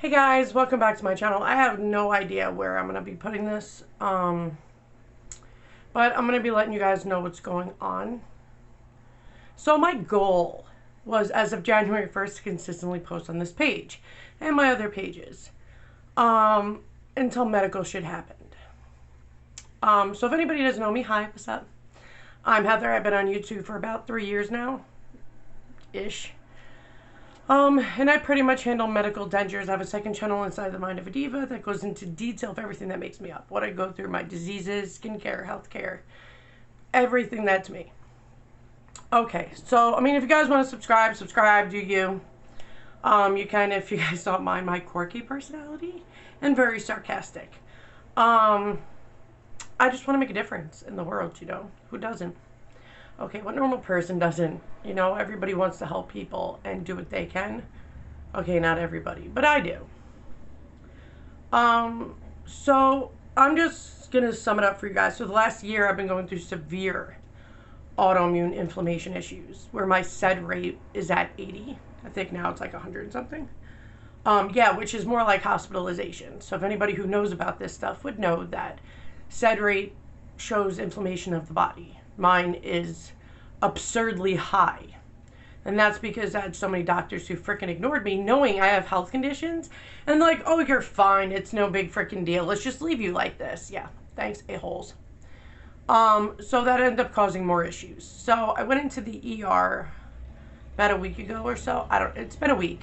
Hey guys, welcome back to my channel. I have no idea where I'm going to be putting this, but I'm going to be letting you guys know what's going on. So my goal was, as of January 1st, to consistently post on this page and my other pages until medical shit happened. So if anybody doesn't know me, hi, what's up? I'm Heather. I've been on YouTube for about 3 years now, ish. And I pretty much handle medical dentures. I have a second channel inside the Mind of a Diva that goes into detail of everything that makes me up. What I go through, my diseases, skincare, healthcare, everything that's me. Okay, so, I mean, if you guys want to subscribe, do you. You can if you guys don't mind my quirky personality and very sarcastic. I just want to make a difference in the world, you know. Who doesn't? Okay, what normal person doesn't? You know, everybody wants to help people and do what they can. Okay, not everybody, but I do. So I'm just going to sum it up for you guys. So the last year I've been going through severe autoimmune inflammation issues where my SED rate is at 80. I think now it's like 100 and something. Yeah, which is more like hospitalization. So if anybody who knows about this stuff would know that SED rate shows inflammation of the body. Mine is absurdly high. And that's because I had so many doctors who freaking ignored me, knowing I have health conditions. And like, oh, you're fine. It's no big freaking deal. Let's just leave you like this. Yeah, thanks, a-holes. So that ended up causing more issues. So I went into the ER about a week ago or so. It's been a week.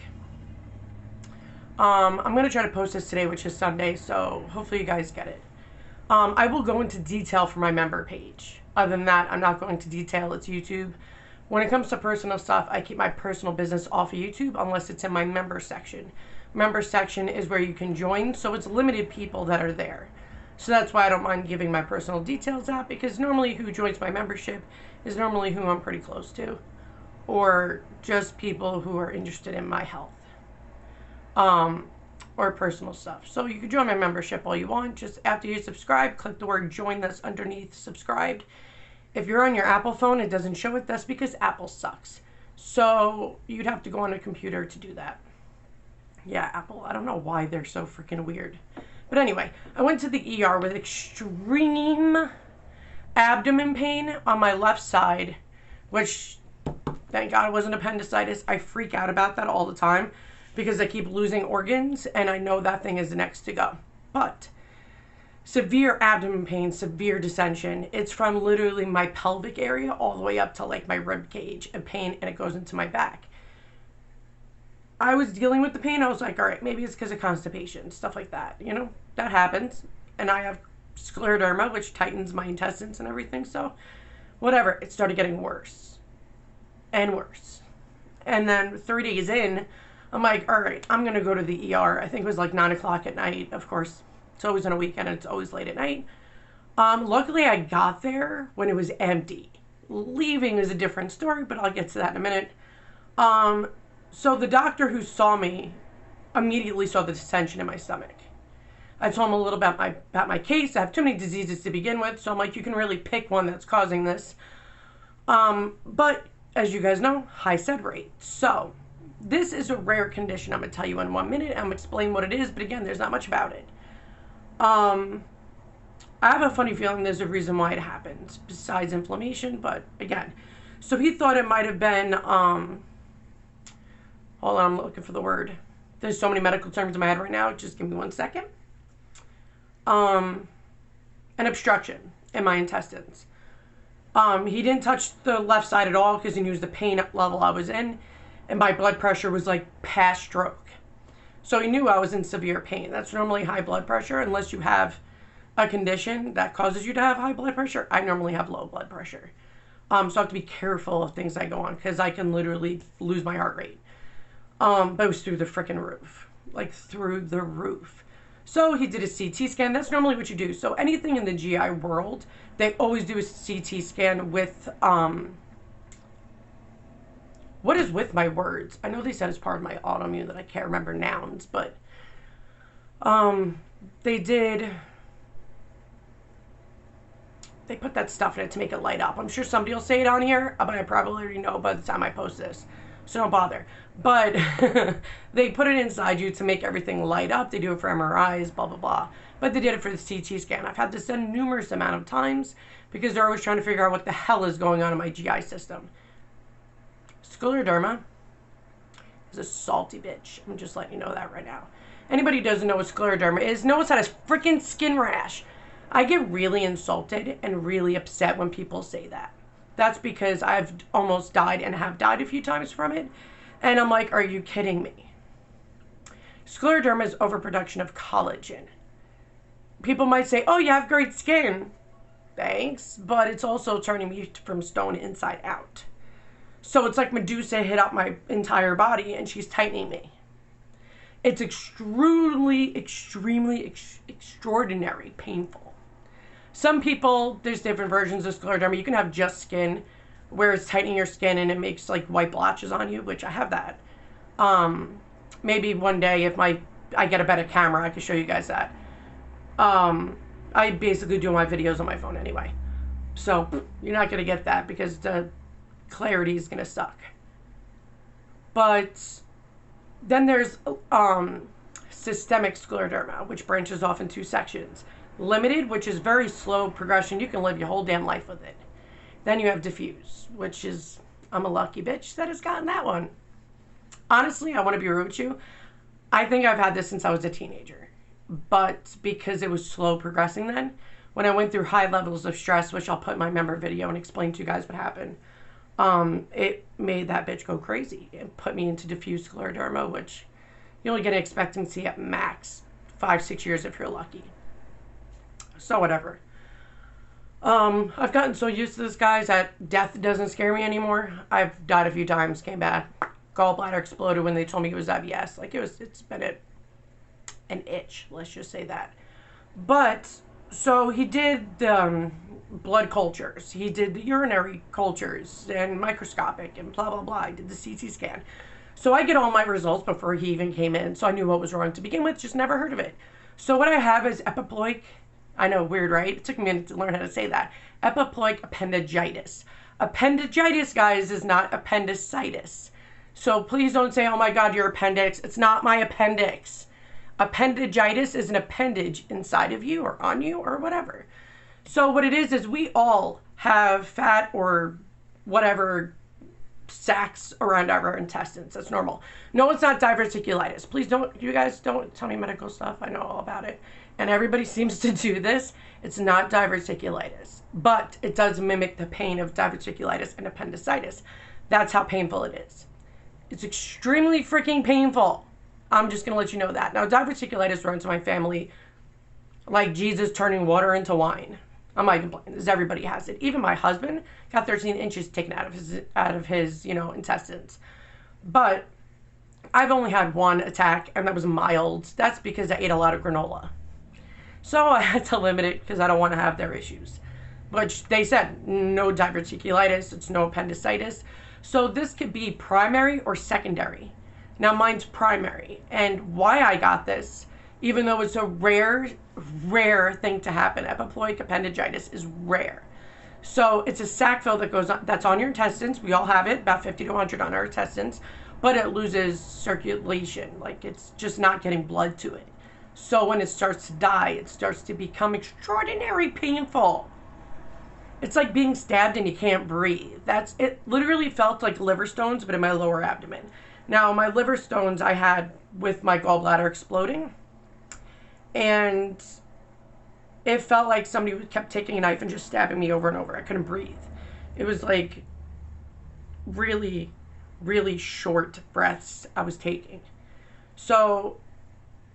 I'm going to try to post this today, which is Sunday. So hopefully you guys get it. I will go into detail for my member page. Other than that, I'm not going to detail. It's YouTube. When it comes to personal stuff, I keep my personal business off of YouTube unless it's in my member section. Member section is where you can join, so it's limited people that are there. So that's why I don't mind giving my personal details out, because normally who joins my membership is normally who I'm pretty close to, or just people who are interested in my health. Or personal stuff. So you can join my membership all you want. Just after you subscribe, click the word join that's underneath subscribed. If you're on your Apple phone, it doesn't show it. That's because Apple sucks. So you'd have to go on a computer to do that. Yeah, Apple, I don't know why they're so freaking weird. But anyway, I went to the ER with extreme abdomen pain on my left side, which, thank God it wasn't appendicitis. I freak out about that all the time, because I keep losing organs, and I know that thing is the next to go. But severe abdomen pain, severe distension. It's from literally my pelvic area all the way up to like my rib cage and pain, and it goes into my back. I was dealing with the pain. I was like, all right, maybe it's because of constipation, stuff like that. You know, that happens. And I have Scleroderma, which tightens my intestines and everything. So whatever, it started getting worse and worse. And then 3 days in, I'm like, all right, I'm going to go to the ER. I think it was like 9 o'clock at night. Of course, it's always on a weekend. And it's always late at night. Luckily, I got there when it was empty. Leaving is a different story, but I'll get to that in a minute. So the doctor who saw me immediately saw the distension in my stomach. I told him a little about my case. I have too many diseases to begin with. So I'm like, you can really pick one that's causing this. But as you guys know, high SED rate. So this is a rare condition. I'm going to tell you in 1 minute. I'm going to explain what it is. But again, there's not much about it. I have a funny feeling there's a reason why it happens besides inflammation. But again, so he thought it might have been, hold on, I'm looking for the word. There's so many medical terms in my head right now. Just give me 1 second. An obstruction in my intestines. He didn't touch the left side at all because he knew the pain level I was in. And my blood pressure was like past stroke. So he knew I was in severe pain. That's normally high blood pressure unless you have a condition that causes you to have high blood pressure. I normally have low blood pressure. So I have to be careful of things I go on because I can literally lose my heart rate. But it was through the freaking roof. Like through the roof. So he did a CT scan. That's normally what you do. So anything in the GI world, they always do a CT scan with, what is with my words? I know they said it's part of my autoimmune that I can't remember nouns, but they put that stuff in it to make it light up. I'm sure somebody will say it on here, but I probably already know by the time I post this. so don't bother. But they put it inside you to make everything light up. They do it for MRIs, blah, blah, blah. But they did it for the CT scan. I've had this done numerous amount of times because they're always trying to figure out what the hell is going on in my GI system. Scleroderma is a salty bitch. I'm just letting you know that right now. Anybody who doesn't know what scleroderma is knows how to freaking skin rash. I get really insulted and really upset when people say that. That's because I've almost died and have died a few times from it. And I'm like, are you kidding me? Scleroderma is overproduction of collagen. People might say, oh, you have great skin. Thanks. But it's also turning me from stone inside out. So it's like Medusa hit up my entire body and she's tightening me. It's extremely extraordinary painful. Some people, there's different versions of scleroderma. You can have just skin, where it's tightening your skin and it makes like white blotches on you, which I have that. Maybe one day if I get a better camera, I can show you guys that. I basically do my videos on my phone anyway. So you're not going to get that because the clarity is going to suck. But then there's systemic scleroderma, which branches off in two sections. Limited, which is very slow progression. You can live your whole damn life with it. Then you have diffuse, which is, I'm a lucky bitch that has gotten that one. Honestly, I want to be rude with you. I think I've had this since I was a teenager. But because it was slow progressing then, when I went through high levels of stress, which I'll put in my member video and explain to you guys what happened, it made that bitch go crazy. It put me into diffuse scleroderma, which you only get an expectancy at max 5-6 years if you're lucky. So whatever. I've gotten so used to this, guys, that death doesn't scare me anymore. I've died a few times, came back. Gallbladder exploded when they told me it was IBS. Like, it's been an itch, let's just say that. But, so he did blood cultures. He did the urinary cultures and microscopic and blah, blah, blah. I did the CT scan. So I get all my results before he even came in. So I knew what was wrong to begin with, just never heard of it. So what I have is epiploic, I know, weird, right? It took me a minute to learn how to say that. Epiploic appendagitis. Appendagitis, guys, is not appendicitis. So please don't say, oh my God, your appendix. It's not my appendix. Appendagitis is an appendage inside of you or on you or whatever. So what it is we all have fat or whatever sacs around our intestines. That's normal. No, it's not diverticulitis. Please don't, you guys don't tell me medical stuff. I know all about it. And everybody seems to do this. It's not diverticulitis, but it does mimic the pain of diverticulitis and appendicitis. That's how painful it is. It's extremely freaking painful. I'm just going to let you know that. Now, diverticulitis runs in my family like Jesus turning water into wine. I'm not even playing. This, everybody has it. Even my husband got 13 inches taken out of his, intestines. But I've only had one attack, and that was mild. That's because I ate a lot of granola. So I had to limit it because I don't want to have their issues. Which they said, no diverticulitis, it's no appendicitis. So this could be primary or secondary. Now mine's primary. And why I got this, even though it's a rare thing to happen, epiploic appendagitis is rare. So it's a sac fill that goes on, that's on your intestines. We all have it, about 50 to 100 on our intestines, but it loses circulation. Like, it's just not getting blood to it. So when it starts to die, it starts to become extraordinarily painful. It's like being stabbed and you can't breathe. It literally felt like liver stones, but in my lower abdomen. Now, my liver stones I had with my gallbladder exploding. And it felt like somebody kept taking a knife and just stabbing me over and over. I couldn't breathe. It was like really, really short breaths I was taking. So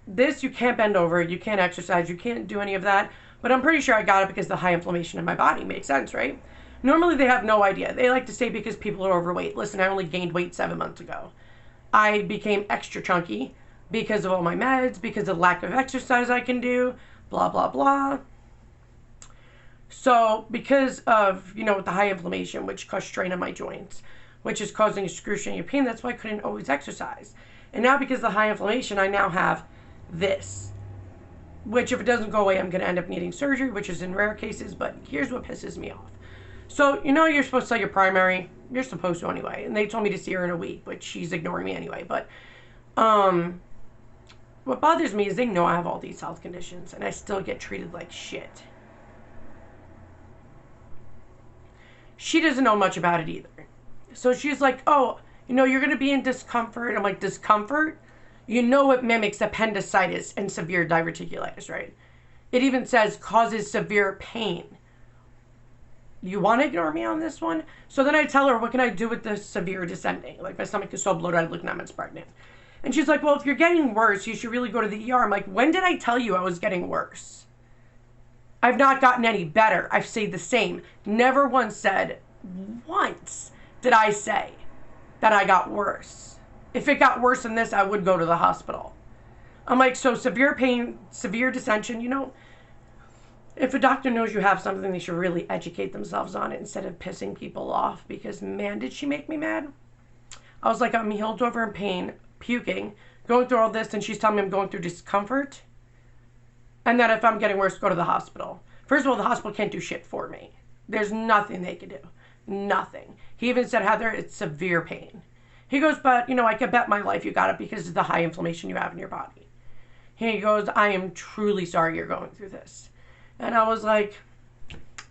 this, you can't bend over, you can't exercise, you can't do any of that. But I'm pretty sure I got it because the high inflammation in my body makes sense, right? Normally they have no idea. They like to say because people are overweight. Listen, I only gained weight 7 months ago. I became extra chunky because of all my meds, because of lack of exercise I can do, blah, blah, blah. So because of, the high inflammation, which caused strain on my joints, which is causing excruciating pain, that's why I couldn't always exercise. And now because of the high inflammation, I now have this, which if it doesn't go away, I'm going to end up needing surgery, which is in rare cases, but here's what pisses me off. So, you're supposed to tell your primary, You're supposed to anyway. And they told me to see her in a week, but she's ignoring me anyway. But what bothers me is they know I have all these health conditions, and I still get treated like shit. She doesn't know much about it either. So she's like, oh, you know, you're going to be in discomfort. I'm like, discomfort? You know it mimics appendicitis and severe diverticulitis, right? It even says causes severe pain. You want to ignore me on this one? So then I tell her, what can I do with the severe descending? Like, my stomach is so bloated, I look 9 months pregnant. And she's like, well, if you're getting worse, you should really go to the ER. I'm like, when did I tell you I was getting worse? I've not gotten any better. I've stayed the same. Never once did I say that I got worse. If it got worse than this, I would go to the hospital. I'm like, so severe pain, severe dissension, you know, if a doctor knows you have something, they should really educate themselves on it instead of pissing people off, because, man, did she make me mad. I was like, I'm healed over in pain, puking, going through all this, and she's telling me I'm going through discomfort, and that if I'm getting worse, go to the hospital. First of all, the hospital can't do shit for me. There's nothing they can do. Nothing. He even said, Heather, it's severe pain. He goes, but, you know, I could bet my life you got it because of the high inflammation you have in your body. He goes, I am truly sorry you're going through this. And I was like,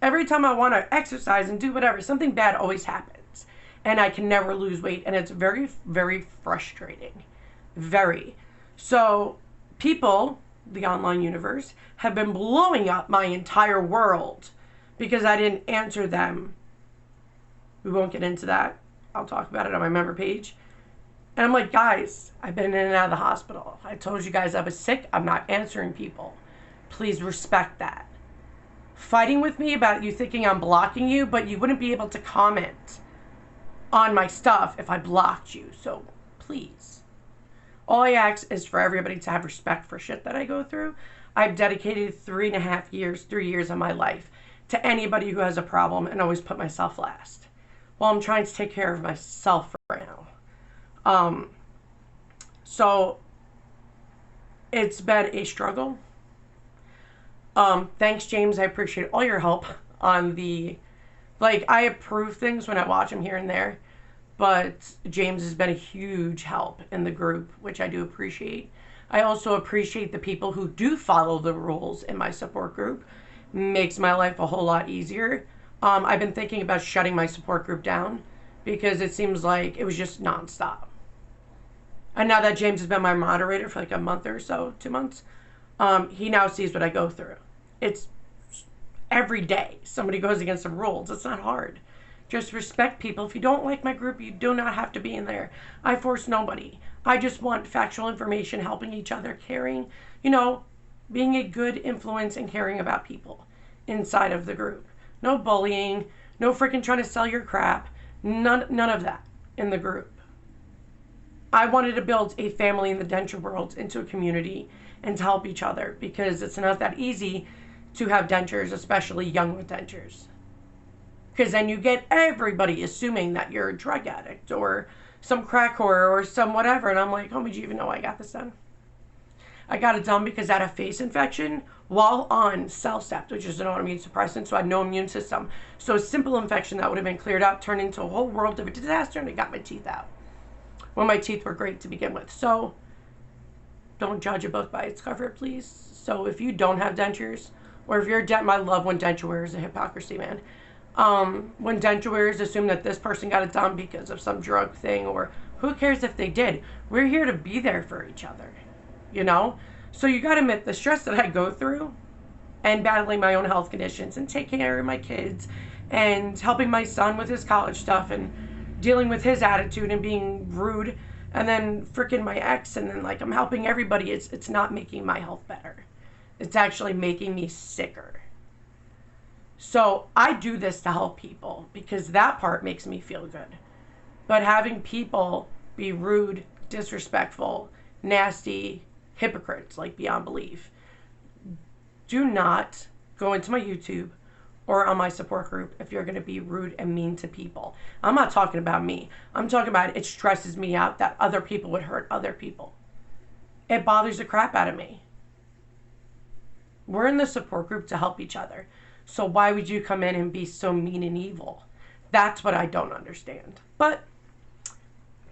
every time I want to exercise and do whatever, something bad always happens. And I can never lose weight. And it's very, very frustrating. Very. So people, the online universe, have been blowing up my entire world because I didn't answer them. We won't get into that. I'll talk about it on my member page. And I'm like, guys, I've been in and out of the hospital. I told you guys I was sick. I'm not answering people. Please respect that. Fighting with me about you thinking I'm blocking you, but you wouldn't be able to comment on my stuff if I blocked you. So please. All I ask is for everybody to have respect for shit that I go through. I've dedicated 3 years of my life to anybody who has a problem and always put myself last. Well, I'm trying to take care of myself right now. So it's been a struggle. Thanks, James. I appreciate all your help on the, like, I approve things when I watch them here and there, but James has been a huge help in the group, which I do appreciate. I also appreciate the people who do follow the rules in my support group. Makes my life a whole lot easier. I've been thinking about shutting my support group down because it seems like it was just nonstop. And now that James has been my moderator for like a month or so, 2 months, he now sees what I go through. It's every day somebody goes against the rules. It's not hard. Just respect people. If you don't like my group, you do not have to be in there. I force nobody. I just want factual information, helping each other, caring, you know, being a good influence and caring about people inside of the group. No bullying, no freaking trying to sell your crap. None of that in the group. I wanted to build a family in the denture world into a community and to help each other, because it's not that easy to have dentures, especially young with dentures. Because then you get everybody assuming that you're a drug addict or some crack whore or some whatever. And I'm like, how would you even know I got this done? I got it done because I had a face infection while on Cellcept, which is an autoimmune suppressant, so I had no immune system. So a simple infection that would have been cleared up turned into a whole world of a disaster, and I got my teeth out. Well, my teeth were great to begin with. So don't judge a book by its cover, please. So if you don't have dentures, or if you're a dent, I love when denture wear is a hypocrisy, man. When denture wearers assume that this person got it done because of some drug thing, or who cares if they did? We're here to be there for each other, you know? So you got to admit the stress that I go through and battling my own health conditions and taking care of my kids and helping my son with his college stuff and dealing with his attitude and being rude, and then freaking my ex, and then like I'm helping everybody. It's not making my health better. It's actually making me sicker. So I do this to help people because that part makes me feel good. But having people be rude, disrespectful, nasty, hypocrites, like beyond belief, do not go into my YouTube or on my support group if you're going to be rude and mean to people. I'm not talking about me. I'm talking about it stresses me out that other people would hurt other people. It bothers the crap out of me. We're in the support group to help each other. So why would you come in and be so mean and evil? That's what I don't understand. But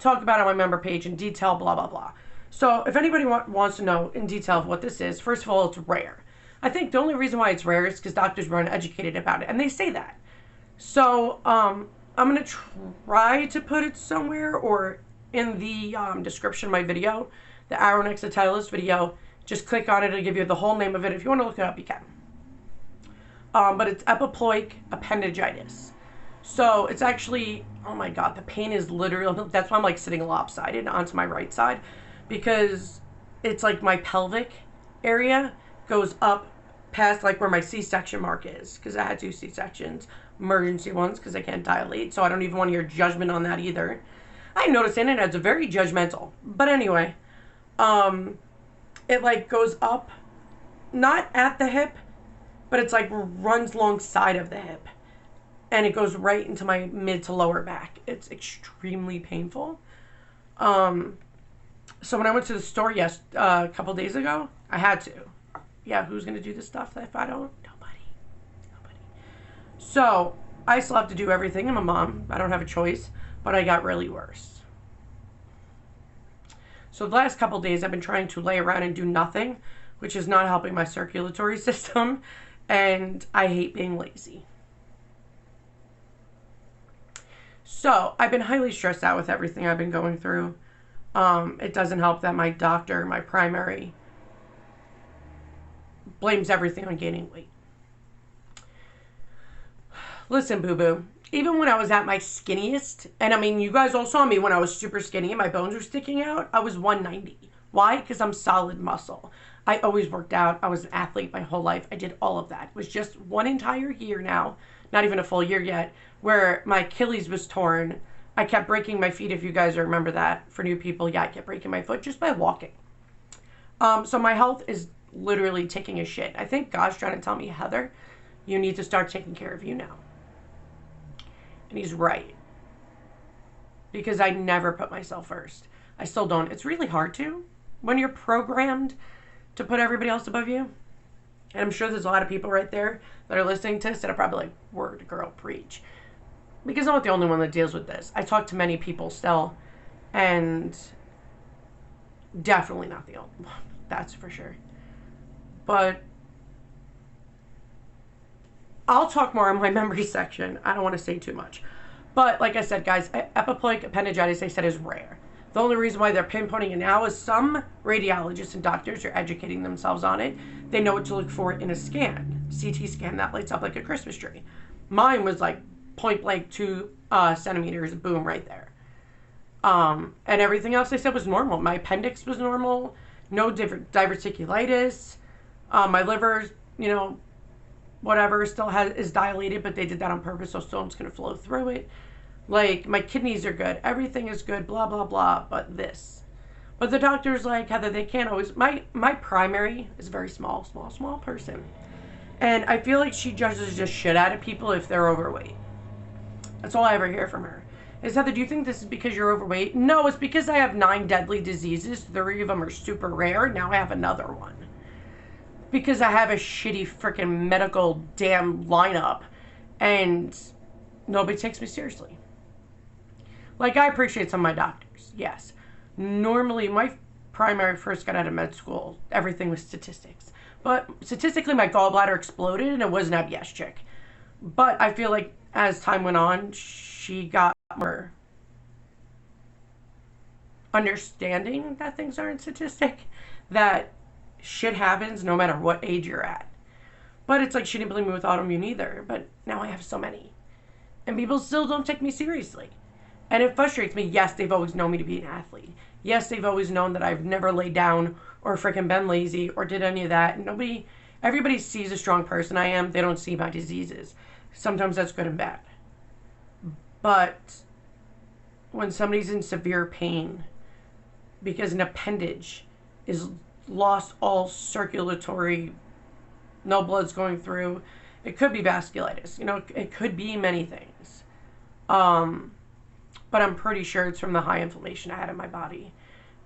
talk about it on my member page in detail, blah, blah, blah. So if anybody wants to know in detail of what this is, first of all, it's rare. I think the only reason why it's rare is because doctors were uneducated about it, and they say that. So I'm going to try to put it somewhere or in the description of my video, the arrow next to the title of this video. Just click on it. It'll give you the whole name of it. If you want to look it up, you can. But it's Epiploic Appendagitis. So it's actually, oh my God, the pain is literally, that's why I'm like sitting lopsided onto my right side, because it's like my pelvic area goes up past like where my C-section mark is, because I had 2 C-sections, emergency ones, because I can't dilate, so I don't even want your judgment on that either. I noticed the internet's very judgmental, but anyway, it like goes up, not at the hip, but it's like runs alongside of the hip, and it goes right into my mid to lower back. It's extremely painful. So when I went to the store a couple days ago, I had to. Yeah, who's going to do this stuff if I don't? Nobody. So I still have to do everything. I'm a mom. I don't have a choice. But I got really worse. So the last couple days I've been trying to lay around and do nothing, which is not helping my circulatory system. And I hate being lazy. So I've been highly stressed out with everything I've been going through. It doesn't help that my doctor, my primary, blames everything on gaining weight. Listen, boo-boo, even when I was at my skinniest, and I mean, you guys all saw me when I was super skinny and my bones were sticking out, I was 190. Why? Because I'm solid muscle. I always worked out. I was an athlete my whole life. I did all of that. It was just one entire year now, not even a full year yet, where my Achilles was torn. I kept breaking my feet, if you guys remember that. For new people, yeah, I kept breaking my foot just by walking. So my health is literally taking a shit. I think God's trying to tell me, Heather, you need to start taking care of you now. And he's right. Because I never put myself first. I still don't. It's really hard to when you're programmed to put everybody else above you. And I'm sure there's a lot of people right there that are listening to this that are probably like, word, girl, preach. Because I'm not the only one that deals with this. I talk to many people still, and definitely not the only one. That's for sure. But I'll talk more in my memory section. I don't want to say too much. But like I said, guys, epiploic appendagitis, they said, is rare. The only reason why they're pinpointing it now is some radiologists and doctors are educating themselves on it. They know what to look for in a scan. CT scan that lights up like a Christmas tree. Mine was like point blank 2 centimeters, boom, right there. And everything else they said was normal. My appendix was normal, no diverticulitis. My liver, you know, whatever, still is dilated, but they did that on purpose, so stone's going to flow through it. Like, my kidneys are good, everything is good, blah, blah, blah, but this. But the doctor's like, Heather, they can't always, my primary is a very small person. And I feel like she judges just shit out of people if they're overweight. That's all I ever hear from her. Is, Heather, do you think this is because you're overweight? No, it's because I have 9 deadly diseases. 3 of them are super rare. Now I have another one. Because I have a shitty freaking medical damn lineup. And nobody takes me seriously. Like, I appreciate some of my doctors. Yes. Normally, my primary first got out of med school, everything was statistics. But statistically, my gallbladder exploded and it was an IBS chick. But I feel like as time went on, she got more understanding that things aren't statistic, that shit happens no matter what age you're at. But it's like she didn't believe me with autoimmune either, but now I have so many. And people still don't take me seriously. And it frustrates me. Yes, they've always known me to be an athlete. Yes, they've always known that I've never laid down or freaking been lazy or did any of that. And everybody sees a strong person I am. They don't see my diseases. Sometimes that's good and bad. But when somebody's in severe pain because an appendage is lost all circulatory, no blood's going through, it could be vasculitis. You know, it could be many things. But I'm pretty sure it's from the high inflammation I had in my body.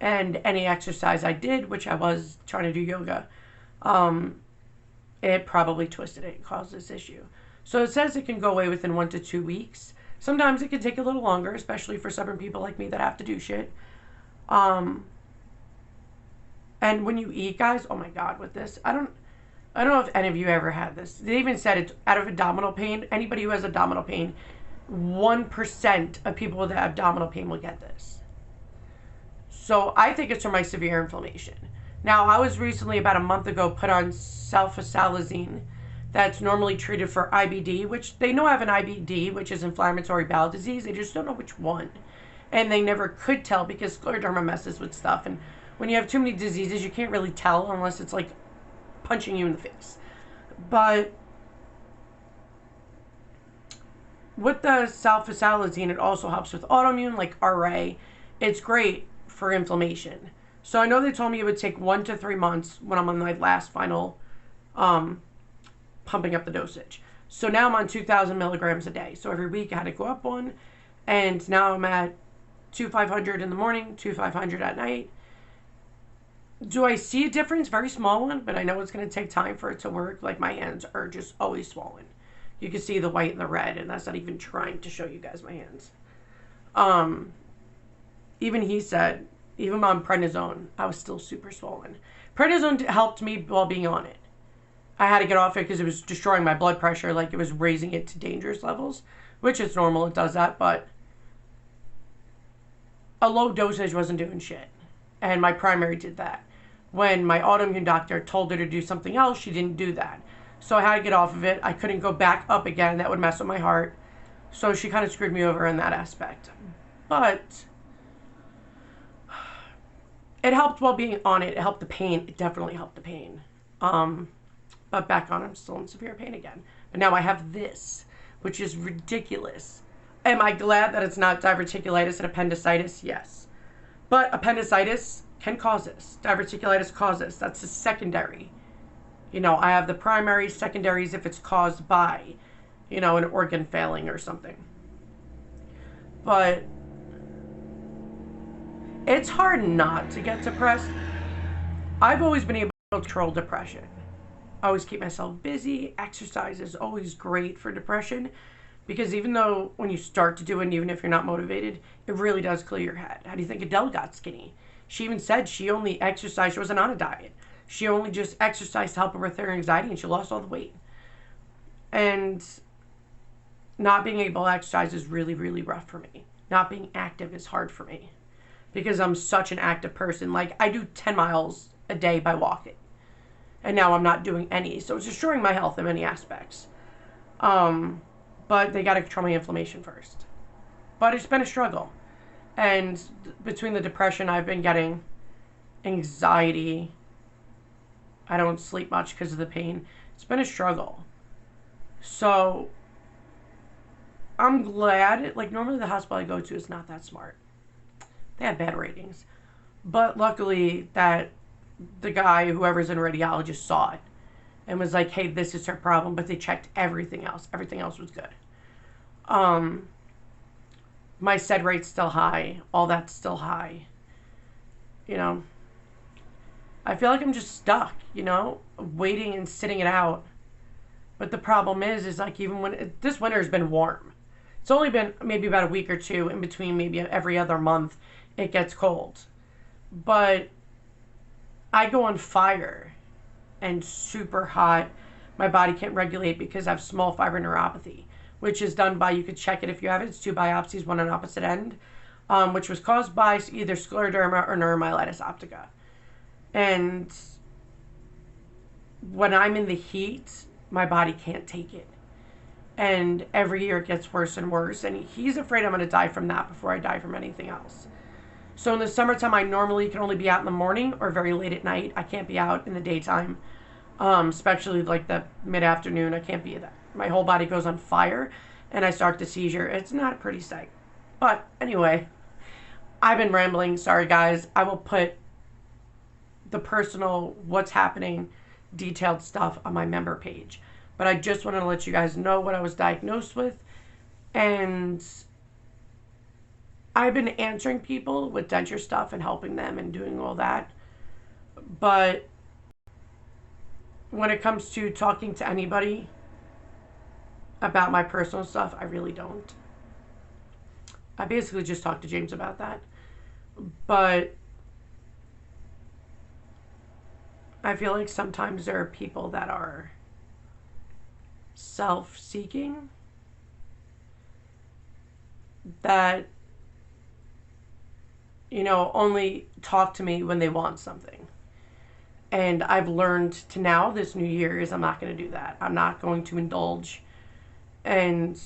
And any exercise I did, which I was trying to do yoga, it probably twisted it and caused this issue. So it says it can go away within 1 to 2 weeks. Sometimes it can take a little longer, especially for stubborn people like me that have to do shit. And when you eat, guys, oh my God, with this, I don't know if any of you ever had this. They even said it's out of abdominal pain. Anybody who has abdominal pain, 1% of people with abdominal pain will get this. So I think it's from my severe inflammation. Now, I was recently, about a month ago, put on sulfasalazine. That's normally treated for IBD, which they know I have an IBD, which is inflammatory bowel disease. They just don't know which one. And they never could tell because Scleroderma messes with stuff. And when you have too many diseases, you can't really tell unless it's like punching you in the face. But with the sulfasalazine, it also helps with autoimmune, like RA. It's great for inflammation. So I know they told me it would take 1 to 3 months when I'm on my last final pumping up the dosage. So now I'm on 2,000 milligrams a day. So every week I had to go up one. And now I'm at 2,500 in the morning, 2,500 at night. Do I see a difference? Very small one, but I know it's going to take time for it to work. Like, my hands are just always swollen. You can see the white and the red, and that's not even trying to show you guys my hands. Even he said, even on prednisone, I was still super swollen. Prednisone helped me while being on it. I had to get off it because it was destroying my blood pressure, like it was raising it to dangerous levels, which is normal, it does that, but a low dosage wasn't doing shit. And my primary did that. When my autoimmune doctor told her to do something else, she didn't do that. So I had to get off of it. I couldn't go back up again. That would mess with my heart. So she kind of screwed me over in that aspect. But it helped while being on it. It helped the pain. It definitely helped the pain. But back on, I'm still in severe pain again. But now I have this, which is ridiculous. Am I glad that it's not diverticulitis and appendicitis? Yes. But appendicitis can cause this. Diverticulitis causes. That's a secondary. You know, I have the primary, secondaries if it's caused by, you know, an organ failing or something. But it's hard not to get depressed. I've always been able to control depression. I always keep myself busy. Exercise is always great for depression because even though when you start to do it, and even if you're not motivated, it really does clear your head. How do you think Adele got skinny? She even said she only exercised. She wasn't on a diet. She only just exercised to help her with her anxiety, and she lost all the weight. And not being able to exercise is really, really rough for me. Not being active is hard for me because I'm such an active person. Like, I do 10 miles a day by walking. And now I'm not doing any. So it's destroying my health in many aspects. But they got to control my inflammation first. But it's been a struggle. And between the depression I've been getting, anxiety, I don't sleep much because of the pain. It's been a struggle. So I'm glad. Like, normally the hospital I go to is not that smart. They have bad ratings. But luckily that the guy, whoever's in radiologist, saw it and was like, hey, this is her problem. But they checked everything else. Everything else was good. My SED rate's still high. All that's still high. You know, I feel like I'm just stuck, you know, waiting and sitting it out. But the problem is like, even when this winter has been warm, it's only been maybe about a week or two in between, maybe every other month it gets cold. But I go on fire and super hot. My body can't regulate because I have small fiber neuropathy, which is done by, you could check it if you have it. It's 2 biopsies, one on opposite end, which was caused by either scleroderma or neuromyelitis optica. And when I'm in the heat, my body can't take it. And every year it gets worse and worse. And he's afraid I'm going to die from that before I die from anything else. So in the summertime, I normally can only be out in the morning or very late at night. I can't be out in the daytime, especially like the mid-afternoon. I can't be that. My whole body goes on fire and I start the seizure. It's not a pretty sight. But anyway, I've been rambling. Sorry, guys. I will put the personal, what's happening, detailed stuff on my member page. But I just wanted to let you guys know what I was diagnosed with. And I've been answering people with denture stuff and helping them and doing all that. But when it comes to talking to anybody about my personal stuff, I really don't. I basically just talked to James about that. But I feel like sometimes there are people that are self-seeking that, you know, only talk to me when they want something. And I've learned to now, this new year, is I'm not going to do that. I'm not going to indulge and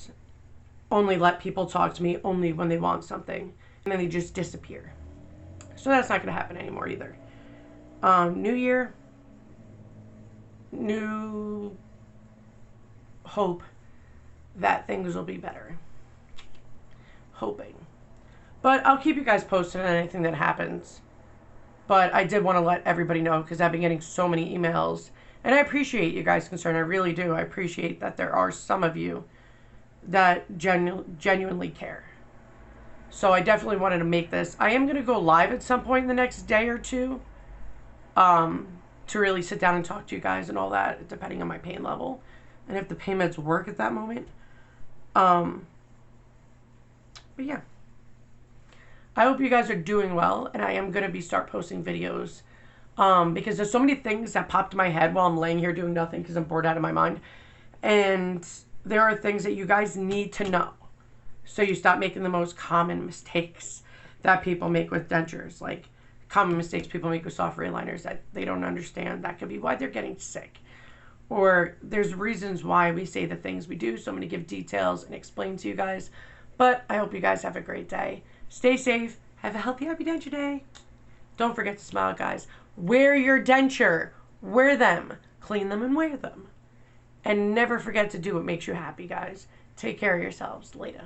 only let people talk to me only when they want something. And then they just disappear. So that's not going to happen anymore either. New year, new hope that things will be better. Hoping. But I'll keep you guys posted on anything that happens. But I did want to let everybody know because I've been getting so many emails. And I appreciate you guys' concern. I really do. I appreciate that there are some of you that genuinely care. So I definitely wanted to make this. I am going to go live at some point in the next day or two to really sit down and talk to you guys and all that, depending on my pain level and if the pain meds work at that moment. But yeah. I hope you guys are doing well, and I am going to start posting videos because there's so many things that popped in my head while I'm laying here doing nothing because I'm bored out of my mind. And there are things that you guys need to know so you stop making the most common mistakes that people make with dentures, like common mistakes people make with soft realigners that they don't understand. That could be why they're getting sick. Or there's reasons why we say the things we do, so I'm going to give details and explain to you guys. But I hope you guys have a great day. Stay safe. Have a healthy, happy denture day. Don't forget to smile, guys. Wear your denture. Wear them. Clean them and wear them. And never forget to do what makes you happy, guys. Take care of yourselves. Later.